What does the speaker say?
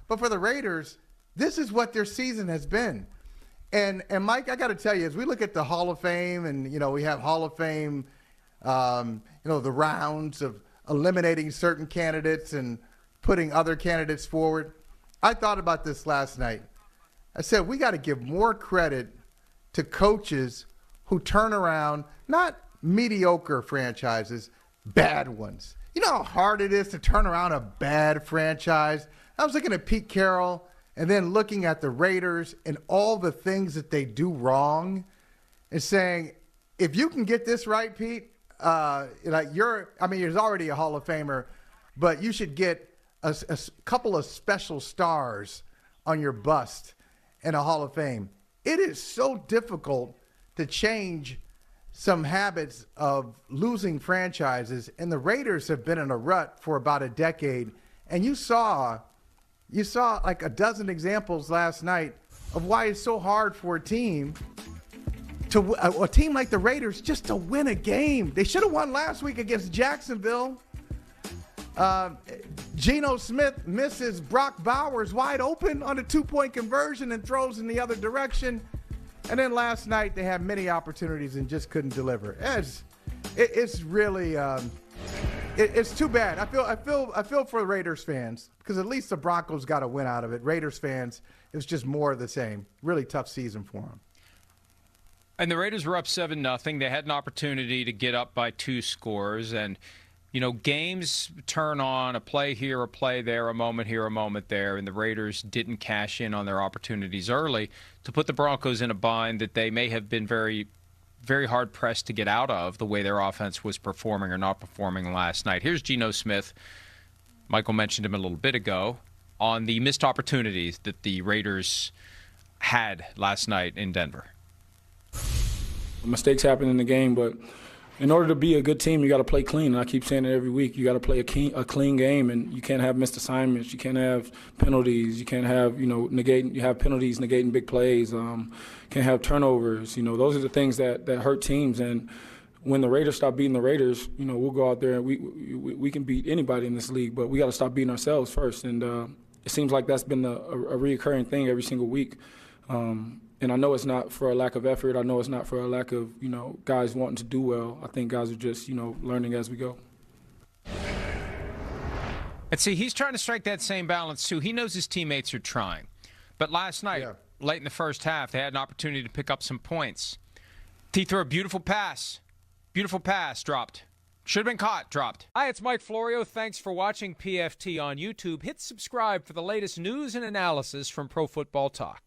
But for the Raiders, this is what their season has been. And Mike, I got to tell you, as we look at the Hall of Fame, and we have Hall of Fame, the rounds of eliminating certain candidates and putting other candidates forward. I thought about this last night. I said we got to give more credit to coaches who turn around not mediocre franchises, bad ones. You know how hard it is to turn around a bad franchise? I was looking at Pete Carroll and then looking at the Raiders and all the things that they do wrong and saying, if you can get this right, Pete, you're already a Hall of Famer, but you should get a couple of special stars on your bust in a Hall of Fame. It is so difficult to change some habits of losing franchises, and the Raiders have been in a rut for about a decade, and you saw like a dozen examples last night of why it's so hard for a team like the Raiders just to win a game. They should have won last week against Jacksonville. Geno Smith misses Brock Bowers wide open on a 2-point conversion and throws in the other direction. And then last night they had many opportunities and just couldn't deliver. It's really it's too bad. I feel for the Raiders fans because at least the Broncos got a win out of it. Raiders fans, it was just more of the same. Really tough season for them. And the Raiders were up 7-0. They had an opportunity to get up by 2 scores. And, games turn on, a play here, a play there, a moment here, a moment there. And the Raiders didn't cash in on their opportunities early to put the Broncos in a bind that they may have been very, very hard-pressed to get out of the way their offense was performing or not performing last night. Here's Geno Smith. Michael mentioned him a little bit ago on the missed opportunities that the Raiders had last night in Denver. Mistakes happen in the game, but in order to be a good team, you got to play clean. And I keep saying it every week. You got to play a clean game, and you can't have missed assignments. You can't have penalties. You can't have You have penalties negating big plays. Can't have turnovers. Those are the things that hurt teams. And when the Raiders stop beating the Raiders, we'll go out there and we can beat anybody in this league, but we got to stop beating ourselves first. And it seems like that's been a reoccurring thing every single week. And I know it's not for a lack of effort. I know it's not for a lack of, guys wanting to do well. I think guys are just, learning as we go. And see, he's trying to strike that same balance, too. He knows his teammates are trying. But last night, late in the first half, they had an opportunity to pick up some points. He threw a beautiful pass. Beautiful pass, dropped. Should have been caught, dropped. Hi, it's Mike Florio. Thanks for watching PFT on YouTube. Hit subscribe for the latest news and analysis from Pro Football Talk.